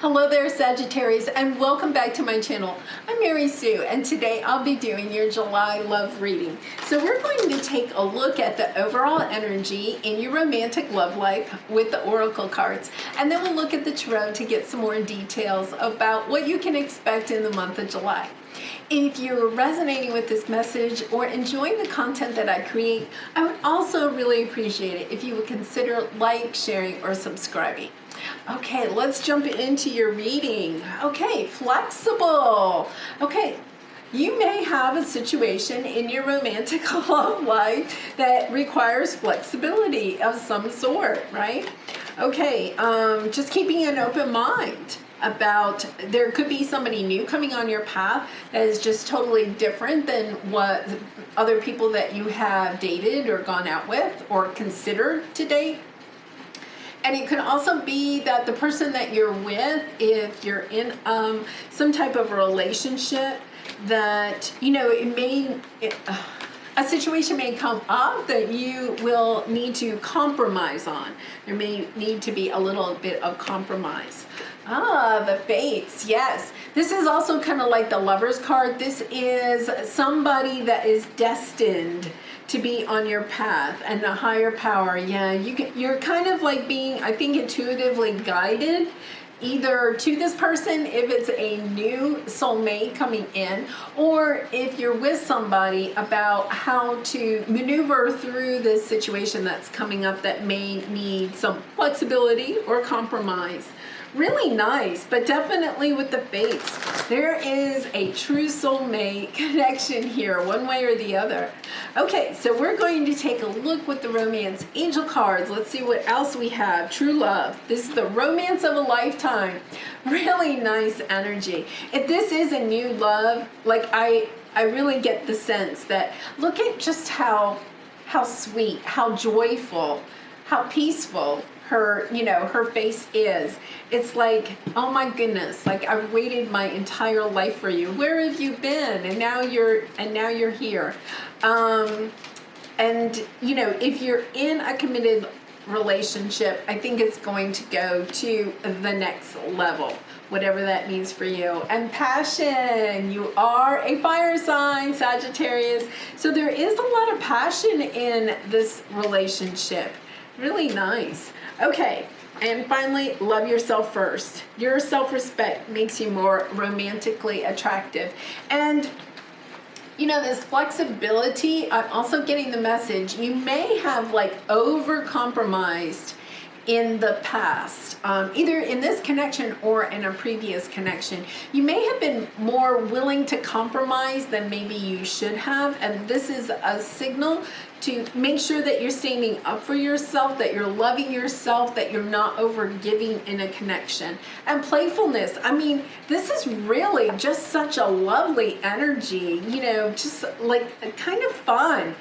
Hello there, Sagittarius, and welcome back to my channel. I'm Mary Sue, and today I'll be doing your July love reading. So we're going to take a look at the overall energy in your romantic love life with the oracle cards, and then we'll look at the tarot to get some more details about what you can expect in the month of July. If you're resonating with this message or enjoying the content that I create, I would also really appreciate it if you would consider sharing, or subscribing. Okay, let's jump into your reading. Okay, flexible. Okay, you may have a situation in your romantic love life that requires flexibility of some sort, right? Okay, just keeping an open mind about there could be somebody new coming on your path that is just totally different than what other people that you have dated or gone out with or considered to date. And it could also be that the person that you're with, if you're in some type of a relationship, that, you know, a situation may come up that you will need to compromise on. There may need to be a little bit of compromise. The Fates, yes. This is also kind of like the Lover's card. This is somebody that is destined to be on your path, and a higher power. Yeah, you're kind of like being, I think, intuitively guided either to this person if it's a new soulmate coming in, or if you're with somebody about how to maneuver through this situation that's coming up that may need some flexibility or compromise. Really nice, but definitely with the Fates, there is a true soulmate connection here, one way or the other. Okay, so we're going to take a look with the romance angel cards. Let's see what else we have. True love. This is the romance of a lifetime. Really nice energy. If this is a new love, like I really get the sense that, look at just how sweet, how joyful, how peaceful her face is. It's like, oh my goodness, like I've waited my entire life for you. Where have you been? And now you're here. And you know, if you're in a committed relationship, I think it's going to go to the next level, whatever that means for you. And passion, you are a fire sign, Sagittarius. So there is a lot of passion in this relationship. Really nice. Okay, and finally, love yourself first. Your self-respect makes you more romantically attractive. And you know, this flexibility, I'm also getting the message, you may have like over-compromised in the past, either in this connection or in a previous connection. You may have been more willing to compromise than maybe you should have, and this is a signal to make sure that you're standing up for yourself, that you're loving yourself, that you're not over-giving in a connection. And playfulness, I mean, this is really just such a lovely energy, you know, just like kind of fun.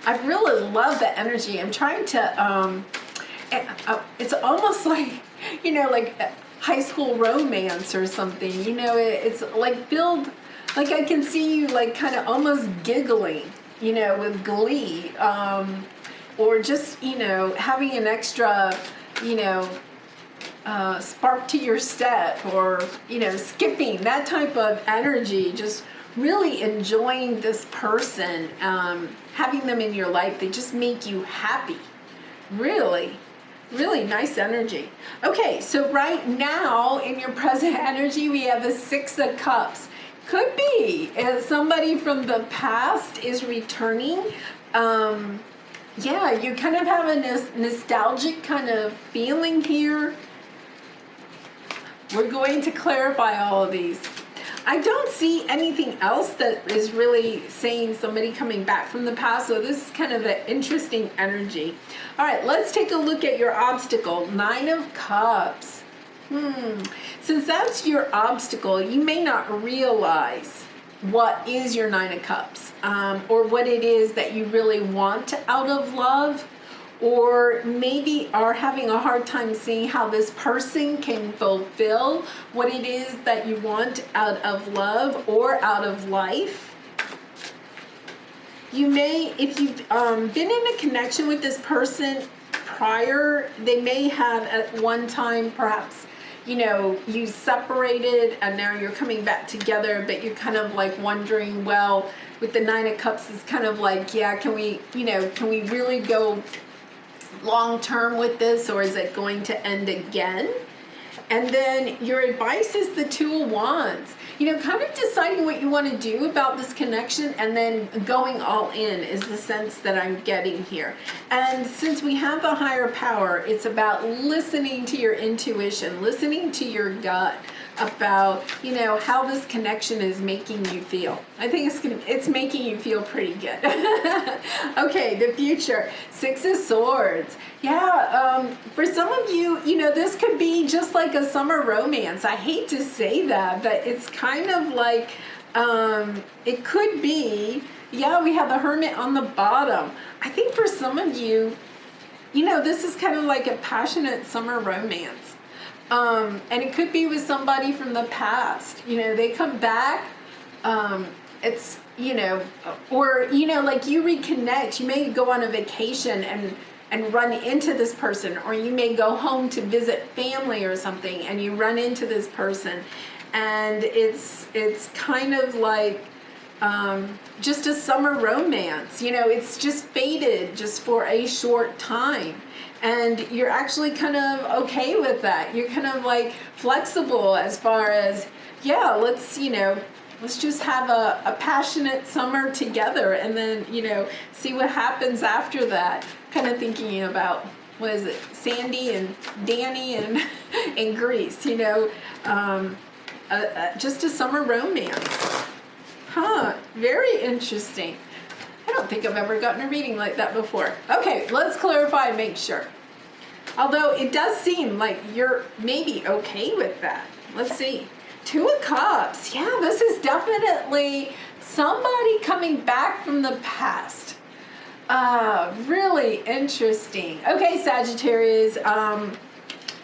I really love the energy. I'm trying to, it's almost like, you know, like high school romance or something, you know, it's like like I can see you like kind of almost giggling, you know, with glee, or just, you know, having an extra, you know, spark to your step, or, you know, skipping, that type of energy, just really enjoying this person, having them in your life. They just make you happy. Really, really nice energy. Okay, so right now in your present energy, we have the Six of Cups. Could be somebody from the past is returning. Yeah, you kind of have a nostalgic kind of feeling here. We're going to clarify all of these. I don't see anything else that is really saying somebody coming back from the past, so this is kind of an interesting energy. All right, let's take a look at your obstacle. Nine of Cups. Since that's your obstacle, you may not realize what is your Nine of Cups, or what it is that you really want out of love, or maybe are having a hard time seeing how this person can fulfill what it is that you want out of love or out of life. You may, if you've been in a connection with this person prior, they may have at one time perhaps, you know, you separated and now you're coming back together, but you're kind of like wondering, well, with the Nine of Cups, it's kind of like, yeah, can we really go long term with this, or is it going to end again? And then your advice is the Two of Wands. You know, kind of deciding what you want to do about this connection and then going all in is the sense that I'm getting here. And since we have the higher power, it's about listening to your intuition, listening to your gut about, you know, how this connection is making you feel. I think it's making you feel pretty good. Okay, the future. Six of Swords. Yeah, for some of you, you know, this could be just like a summer romance. I hate to say that, but it's kind of like, it could be, yeah, we have the Hermit on the bottom. I think for some of you, you know, this is kind of like a passionate summer romance. And it could be with somebody from the past. You know, they come back, it's, you know, or, you know, like you reconnect. You may go on a vacation and run into this person, or you may go home to visit family or something and you run into this person, and it's kind of like just a summer romance. You know, it's just faded just for a short time. And you're actually kind of okay with that. You're kind of like flexible as far as, yeah, let's just have a passionate summer together and then, you know, see what happens after that. Kind of thinking about, what is it, Sandy and Danny and in Greece, you know, just a summer romance. Huh, very interesting. I don't think I've ever gotten a reading like that before. Okay, let's clarify and make sure. Although it does seem like you're maybe okay with that. Let's see. Two of Cups. Yeah, this is definitely somebody coming back from the past. Really interesting. Okay, Sagittarius,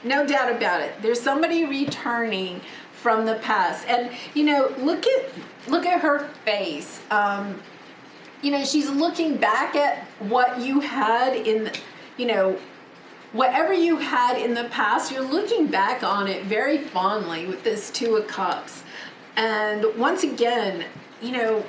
no doubt about it. There's somebody returning from the past. And, you know, look at her face. You know, she's looking back at what you had in, you know, whatever you had in the past, you're looking back on it very fondly with this Two of Cups. And once again, you know,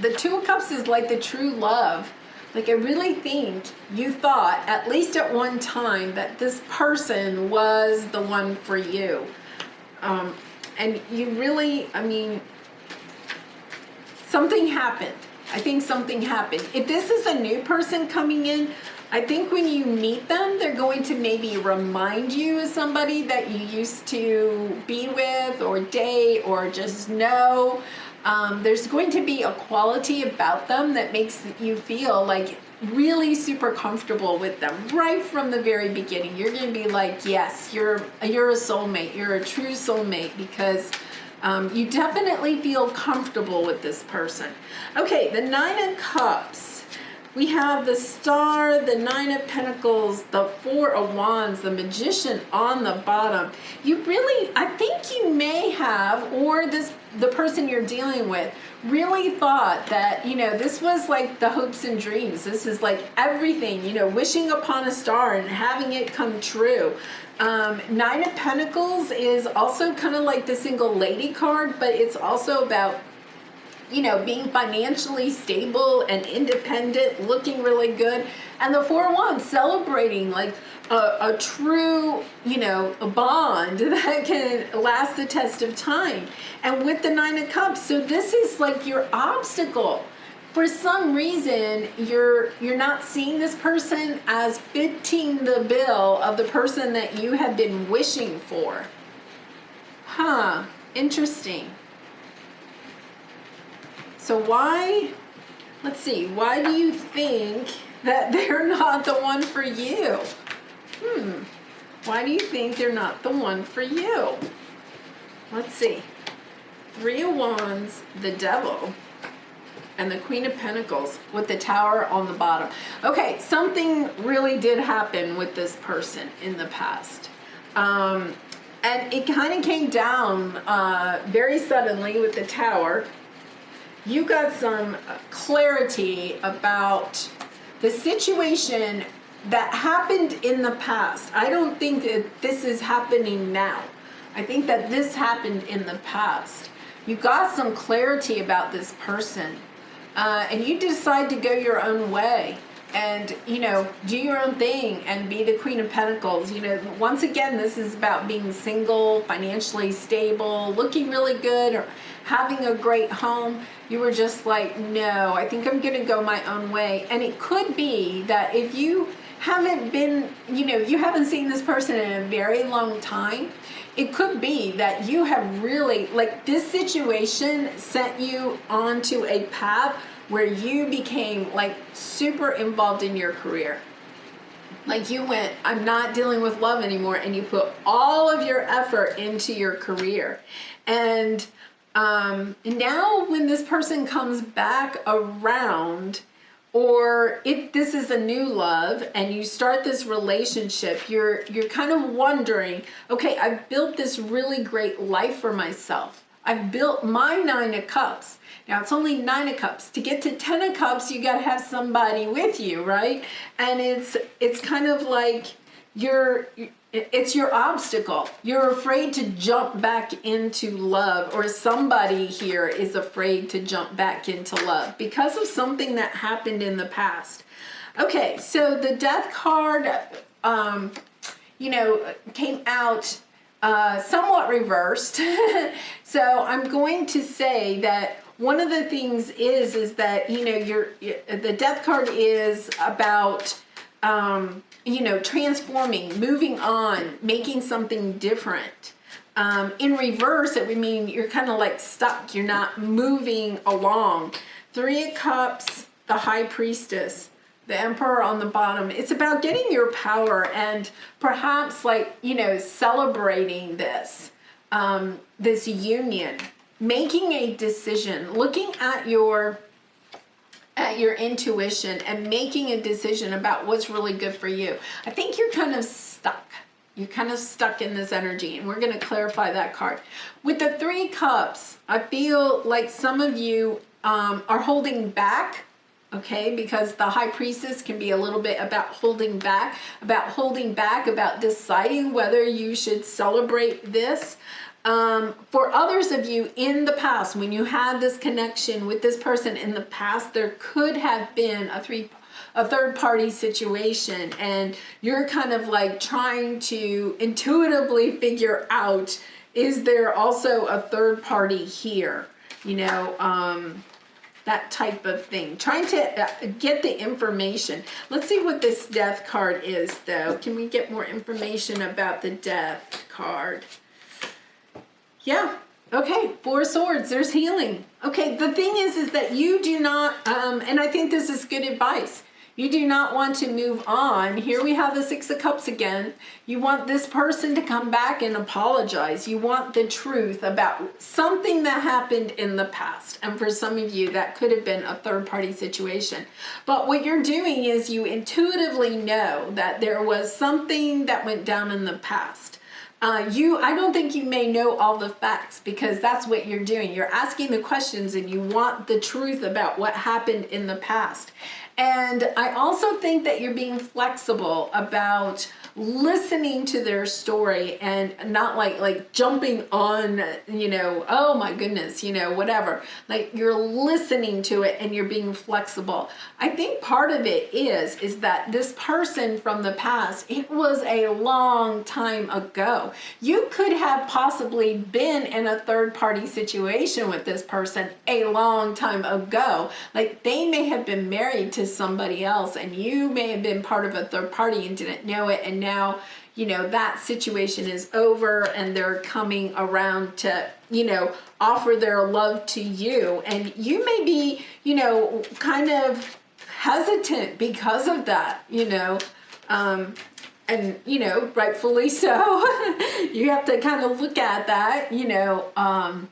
the Two of Cups is like the true love. Like, I really think you thought, at least at one time, that this person was the one for you. And you really, I mean, something happened. I think something happened. If this is a new person coming in, I think when you meet them, they're going to maybe remind you of somebody that you used to be with or date or just know. There's going to be a quality about them that makes you feel like really super comfortable with them right from the very beginning. You're going to be like, yes, you're a soulmate. You're a true soulmate because you definitely feel comfortable with this person. Okay, the Nine of Cups. We have the Star, the Nine of Pentacles, the Four of Wands, the Magician on the bottom. You really, I think you may have, or the person you're dealing with really thought that, you know, this was like the hopes and dreams. This is like everything, you know, wishing upon a star and having it come true. Nine of Pentacles is also kind of like the single lady card, but it's also about, you know, being financially stable and independent, looking really good. And the Four of Wands, celebrating like a true, you know, a bond that can last the test of time. And with the Nine of Cups, so this is like your obstacle. For some reason, you're not seeing this person as fitting the bill of the person that you have been wishing for. Huh, interesting. So why, let's see, why do you think that they're not the one for you? Why do you think they're not the one for you? Let's see. Three of Wands, the Devil, and the Queen of Pentacles with the Tower on the bottom. Okay, something really did happen with this person in the past. And it kind of came down very suddenly with the Tower. You got some clarity about the situation that happened in the past. I don't think that this is happening now. I think that this happened in the past. You got some clarity about this person, and you decide to go your own way and, you know, do your own thing and be the Queen of Pentacles. You know, once again, this is about being single, financially stable, looking really good, or having a great home. You were just like, no, I think I'm going to go my own way. And it could be that if you haven't been, you know, you haven't seen this person in a very long time, it could be that you have really, like, this situation sent you onto a path where you became like super involved in your career. Like you went, I'm not dealing with love anymore, and you put all of your effort into your career. And now when this person comes back around, or if this is a new love and you start this relationship, you're kind of wondering, okay, I've built this really great life for myself. I've built my 9 of Cups. Now it's only 9 of Cups. To get to 10 of Cups, you got to have somebody with you, right? And it's kind of like it's your obstacle. You're afraid to jump back into love, or somebody here is afraid to jump back into love because of something that happened in the past. Okay, so the Death card, you know, came out somewhat reversed. So I'm going to say that one of the things is that, you know, the Death card is about, you know, transforming, moving on, making something different. In reverse, it would mean you're kind of like stuck. You're not moving along. 3 of Cups, the High Priestess, the Emperor on the bottom. It's about getting your power and perhaps, like, you know, celebrating this, this union, making a decision, looking at your intuition and making a decision about what's really good for you. I think you're kind of stuck. You're kind of stuck in this energy, and we're going to clarify that card. With the 3 Cups, I feel like some of you are holding back, okay, because the High Priestess can be a little bit about holding back, about deciding whether you should celebrate this. For others of you in the past, when you had this connection with this person in the past, there could have been a third party situation, and you're kind of like trying to intuitively figure out, is there also a third party here? You know, that type of thing. Trying to get the information. Let's see what this Death card is, though. Can we get more information about the Death card? Yeah. Okay. 4 Swords. There's healing. Okay. The thing is that you do not, and I think this is good advice. You do not want to move on. Here we have the 6 of Cups again. You want this person to come back and apologize. You want the truth about something that happened in the past. And for some of you, that could have been a third party situation. But what you're doing is you intuitively know that there was something that went down in the past. I don't think you may know all the facts, because that's what you're doing. You're asking the questions and you want the truth about what happened in the past. And I also think that you're being flexible about listening to their story and not like jumping on, you know, oh my goodness, you know, whatever. Like, you're listening to it and you're being flexible. I think part of it is that this person from the past, it was a long time ago. You could have possibly been in a third party situation with this person a long time ago. Like, they may have been married to somebody else and you may have been part of a third party and didn't know it, and now, you know, that situation is over and they're coming around to, you know, offer their love to you, and you may be, you know, kind of hesitant because of that, you know, and, you know, rightfully so. You have to kind of look at that, you know,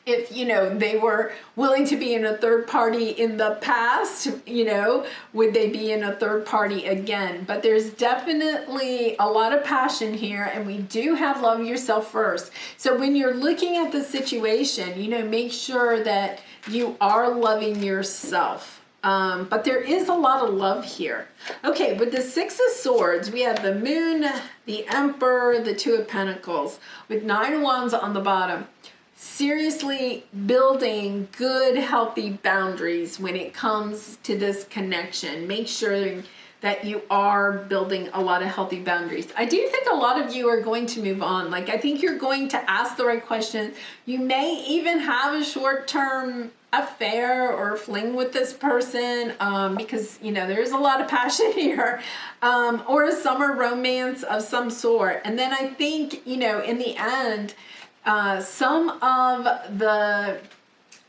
if, you know, they were willing to be in a third party in the past, you know, would they be in a third party again? But there's definitely a lot of passion here, and we do have love yourself first. So when you're looking at the situation, you know, make sure that you are loving yourself. But there is a lot of love here. Okay, with the Six of Swords, we have the Moon, the Emperor, the Two of Pentacles, with 9 of Wands on the bottom. Seriously building good, healthy boundaries when it comes to this connection. Make sure that you are building a lot of healthy boundaries. I do think a lot of you are going to move on. Like, I think you're going to ask the right questions. You may even have a short-term affair or fling with this person because, you know, there's a lot of passion here, or a summer romance of some sort. And then I think, you know, in the end, some of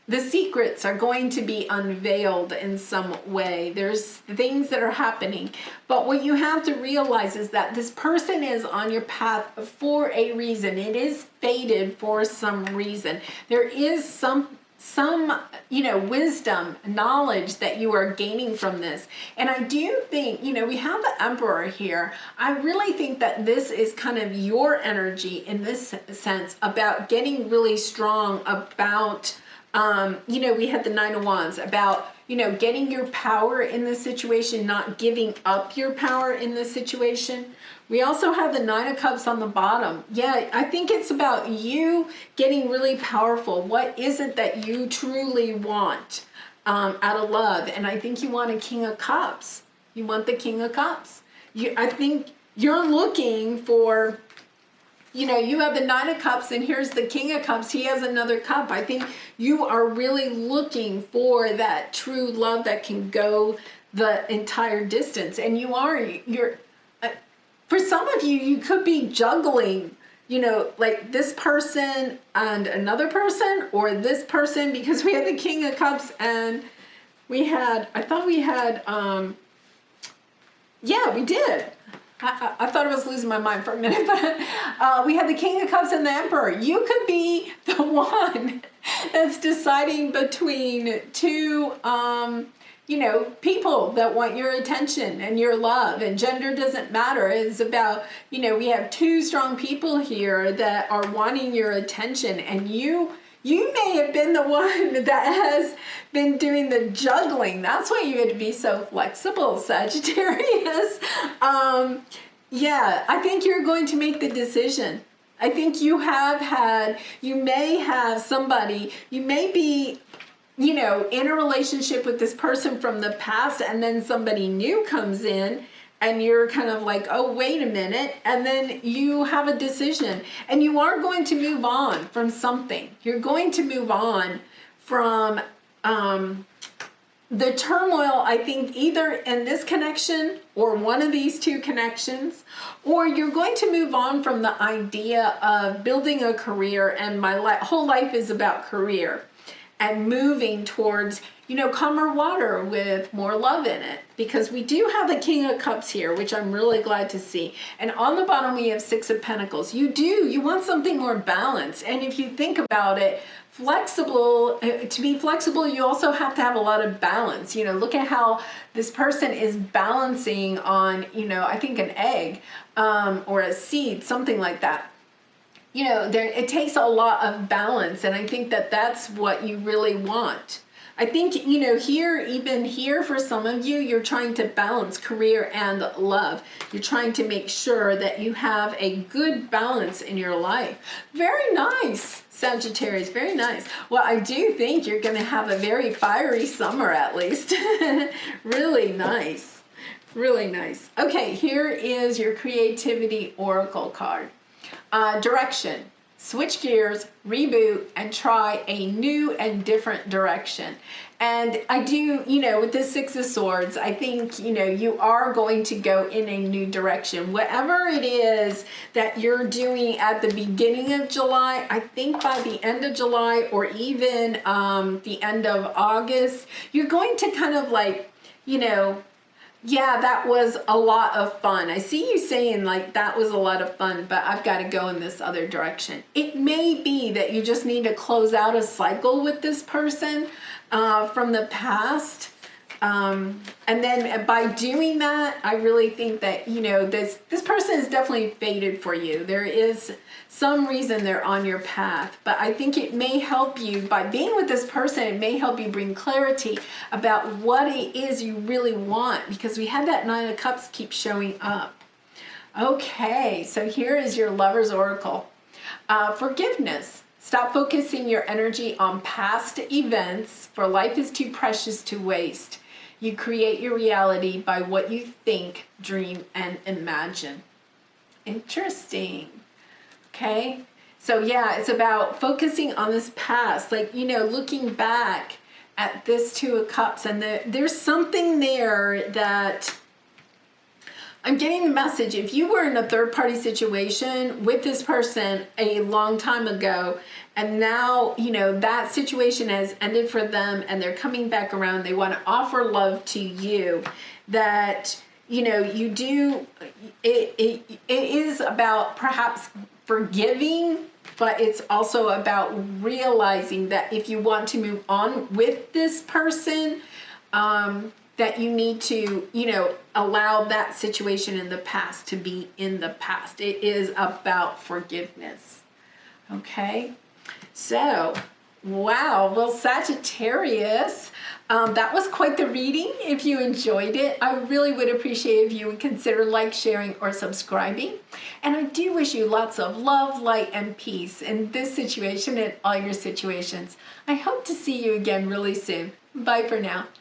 the secrets are going to be unveiled in some way. There's things that are happening, but what you have to realize is that this person is on your path for a reason. It is fated for some reason. There is some you know, wisdom, knowledge that you are gaining from this. And I do think, you know, we have the Emperor here. I really think that this is kind of your energy in this sense about getting really strong about, you know, we had the Nine of Wands about, you know, getting your power in this situation, not giving up your power in this situation. We also have the Nine of Cups on the bottom. Yeah, I think it's about you getting really powerful. What is it that you truly want out of love? And I think you want a King of Cups. You want the King of Cups. I think you're looking for, you know, you have the Nine of Cups and here's the King of Cups. He has another cup. I think you are really looking for that true love that can go the entire distance. And you're for some of you, you could be juggling, you know, like this person and another person, or this person, because we had the King of Cups and we had, I thought we had, yeah, we did. I thought I was losing my mind for a minute, but we had the King of Cups and the Emperor. You could be the one that's deciding between two, you know, people that want your attention and your love, and gender doesn't matter. It's about, you know, we have two strong people here that are wanting your attention, and you may have been the one that has been doing the juggling. That's why you had to be so flexible, Sagittarius. Yeah, I think you're going to make the decision. I think you may have somebody, you may be, you know, in a relationship with this person from the past, and then somebody new comes in and you're kind of like, oh, wait a minute. And then you have a decision and you are going to move on from something. You're going to move on from the turmoil, I think, either in this connection or one of these two connections, or you're going to move on from the idea of building a career, and my whole life is about career, and moving towards, you know, calmer water with more love in it, because we do have the King of Cups here, which I'm really glad to see. And on the bottom, we have Six of Pentacles. You want something more balanced. And if you think about it, to be flexible, you also have to have a lot of balance. You know, look at how this person is balancing on, you know, I think an egg or a seed, something like that. You know, it takes a lot of balance, and I think that that's what you really want. I think, you know, even here for some of you, you're trying to balance career and love. You're trying to make sure that you have a good balance in your life. Very nice, Sagittarius, very nice. Well, I do think you're going to have a very fiery summer, at least. Really nice, really nice. Okay, here is your creativity oracle card. Direction. Switch gears, reboot, and try a new and different direction. And I do, you know, with this Six of Swords, I think, you know, you are going to go in a new direction. Whatever it is that you're doing at the beginning of July, I think by the end of July or even the end of August, you're going to kind of like, you know, yeah, that was a lot of fun. I see you saying like that was a lot of fun, but I've got to go in this other direction. It may be that you just need to close out a cycle with this person from the past. And then by doing that, I really think that, you know, this person is definitely fated for you. There is some reason they're on your path, but I think it may help you by being with this person. It may help you bring clarity about what it is you really want, because we had that Nine of Cups keep showing up. Okay, so here is your Lover's Oracle. Forgiveness. Stop focusing your energy on past events, for life is too precious to waste. You create your reality by what you think, dream, and imagine. Interesting. Okay. So yeah, it's about focusing on this past, like, you know, looking back at this Two of Cups, and there's something there that I'm getting the message. If you were in a third-party situation with this person a long time ago, and now, you know, that situation has ended for them and they're coming back around, they want to offer love to you, that, you know, you do, it is about perhaps forgiving, but it's also about realizing that if you want to move on with this person, that you need to, you know, allow that situation in the past to be in the past. It is about forgiveness. Okay? So, wow. Well, Sagittarius, that was quite the reading. If you enjoyed it, I really would appreciate if you would consider like, sharing, or subscribing. And I do wish you lots of love, light, and peace in this situation and all your situations. I hope to see you again really soon. Bye for now.